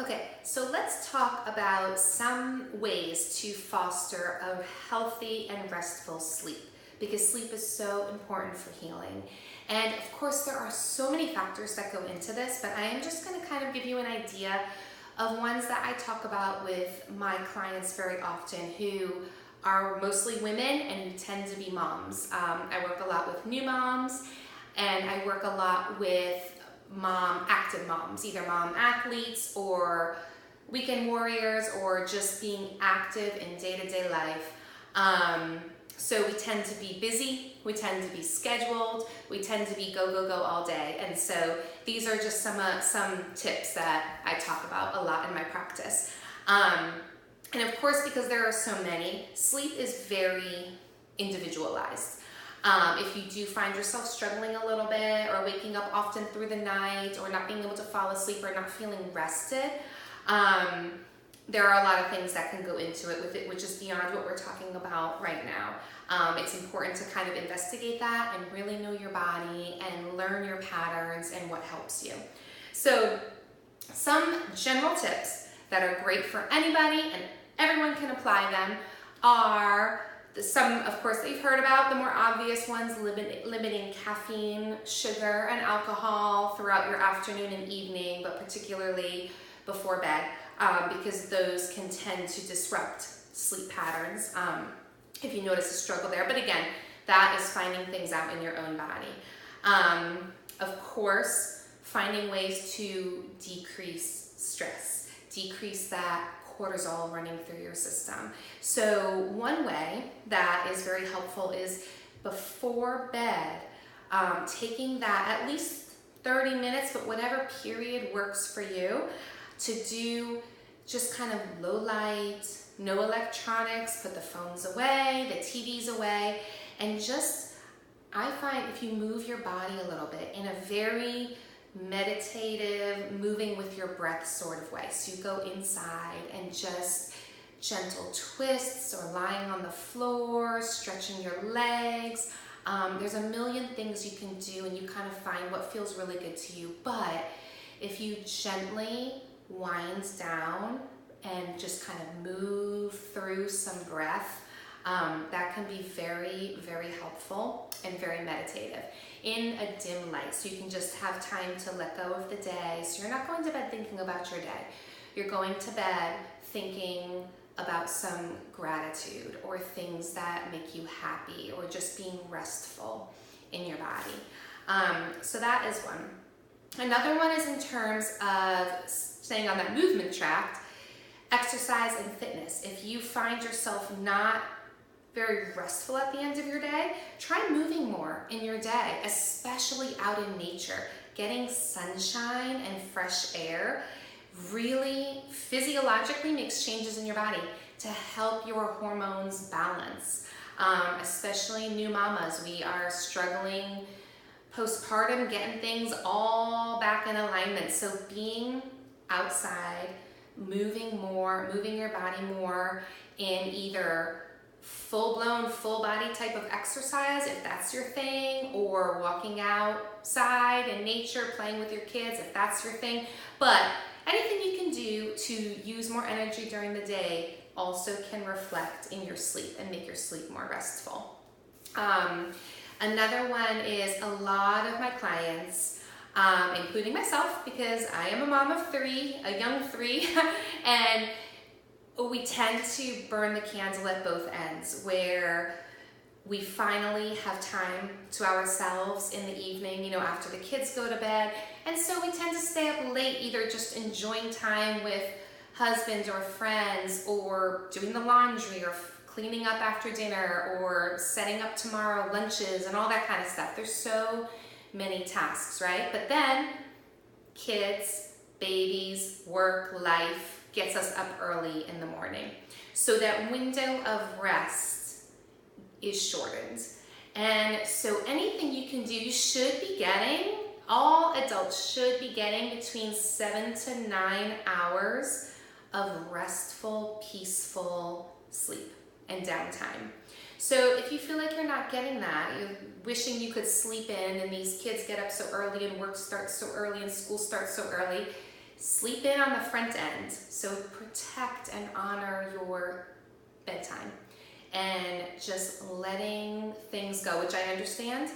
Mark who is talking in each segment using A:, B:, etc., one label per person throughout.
A: Okay, so let's talk about some ways to foster a healthy and restful sleep, because sleep is so important for healing. And of course, there are so many factors that go into this, but I am just going to kind of give you an idea of ones that I talk about with my clients very often, who are mostly women and who tend to be moms. I work a lot with new moms, and I work a lot with active moms, either mom athletes or weekend warriors or just being active in day-to-day life. So we tend to be busy, we tend to be scheduled, we tend to be go, go, go all day. And so these are just some tips that I talk about a lot in my practice. And of course, because there are so many, sleep is very individualized. If you do find yourself struggling a little bit or waking up often through the night or not being able to fall asleep or not feeling rested, there are a lot of things that can go into it with it, which is beyond what we're talking about right now. It's important to kind of investigate that and really know your body and learn your patterns and what helps you. So some general tips that are great for anybody and everyone can apply them are some, of course, that you've heard about, the more obvious ones, limiting caffeine, sugar, and alcohol throughout your afternoon and evening, but particularly before bed, because those can tend to disrupt sleep patterns if you notice a struggle there. But again, that is finding things out in your own body. Of course, finding ways to decrease stress, decrease that cortisol running through your system. So one way that is very helpful is before bed, taking that at least 30 minutes, but whatever period works for you, to do just kind of low light, no electronics, put the phones away, the TVs away, and just, I find if you move your body a little bit in a very meditative, moving with your breath sort of way. So you go inside and just gentle twists or lying on the floor, stretching your legs. There's a million things you can do and you kind of find what feels really good to you. But if you gently wind down and just kind of move through some breath, that can be very, very helpful and very meditative in a dim light. So you can just have time to let go of the day. So you're not going to bed thinking about your day. You're going to bed thinking about some gratitude or things that make you happy or just being restful in your body. So that is one. Another one is in terms of staying on that movement track, exercise and fitness. If you find yourself not very restful at the end of your day, try moving more in your day, especially out in nature. Getting sunshine and fresh air really physiologically makes changes in your body to help your hormones balance. Especially new mamas, we are struggling postpartum, getting things all back in alignment. So being outside, moving more, moving your body more in either full-blown, full-body type of exercise, if that's your thing, or walking outside in nature, playing with your kids, if that's your thing. But anything you can do to use more energy during the day also can reflect in your sleep and make your sleep more restful. Another one is a lot of my clients, including myself, because I am a mom of three, a young three, and we tend to burn the candle at both ends, where we finally have time to ourselves in the evening, after the kids go to bed. And so we tend to stay up late, either just enjoying time with husbands or friends, or doing the laundry, or cleaning up after dinner, or setting up tomorrow lunches and all that kind of stuff. There's so many tasks, right? But then kids, babies, work, life gets us up early in the morning. So that window of rest is shortened. And so anything you can do, you should be getting, all adults should be getting between 7 to 9 hours of restful, peaceful sleep and downtime. So if you feel like you're not getting that, you're wishing you could sleep in, and these kids get up so early and work starts so early and school starts so early, Sleep in on the front end, so protect and honor your bedtime and just letting things go, which I understand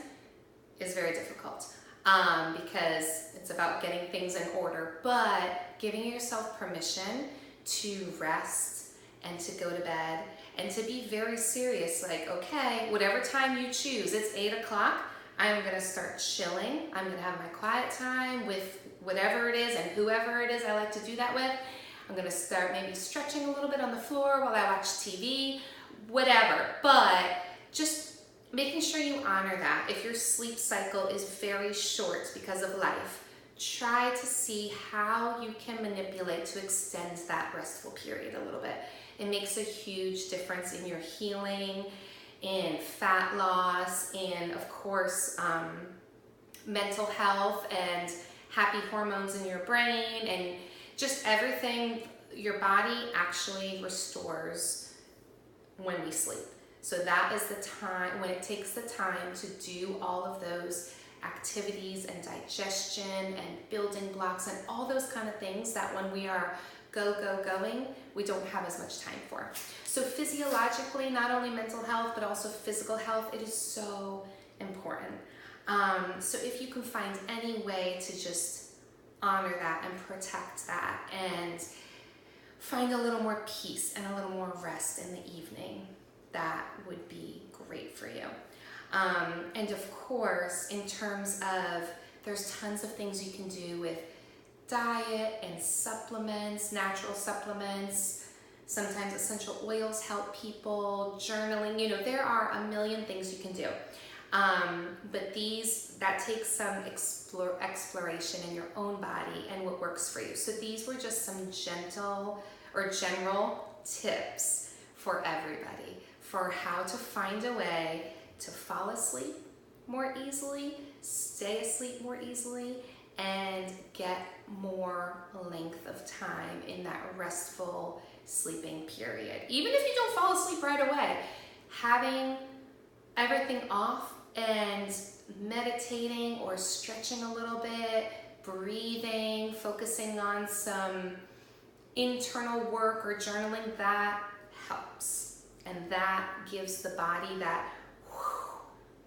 A: is very difficult because it's about getting things in order, but giving yourself permission to rest and to go to bed and to be very serious, like, okay, whatever time you choose, it's 8 o'clock, I'm gonna start chilling, I'm gonna have my quiet time with whatever it is and whoever it is I like to do that with. I'm gonna start maybe stretching a little bit on the floor while I watch TV, whatever, but just making sure you honor that. If your sleep cycle is very short because of life, try to see how you can manipulate to extend that restful period a little bit. It makes a huge difference in your healing, in fat loss, in, of course, mental health and happy hormones in your brain, and just everything. Your body actually restores when we sleep. So that is the time when it takes the time to do all of those activities and digestion and building blocks and all those kind of things that when we are going, we don't have as much time for. So physiologically, not only mental health, but also physical health, it is so important. So if you can find any way to just honor that and protect that and find a little more peace and a little more rest in the evening, that would be great for you. And of course, in terms of, there's tons of things you can do with diet and supplements, natural supplements. Sometimes essential oils help people, journaling, there are a million things you can do. But that takes some exploration in your own body and what works for you. So these were just some gentle or general tips for everybody for how to find a way to fall asleep more easily, stay asleep more easily, and get more length of time in that restful sleeping period. Even if you don't fall asleep right away, having everything off and meditating or stretching a little bit, breathing, focusing on some internal work or journaling, that helps. And that gives the body that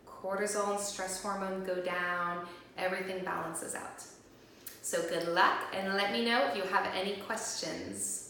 A: cortisol and stress hormone go down, everything balances out. So good luck, and let me know if you have any questions.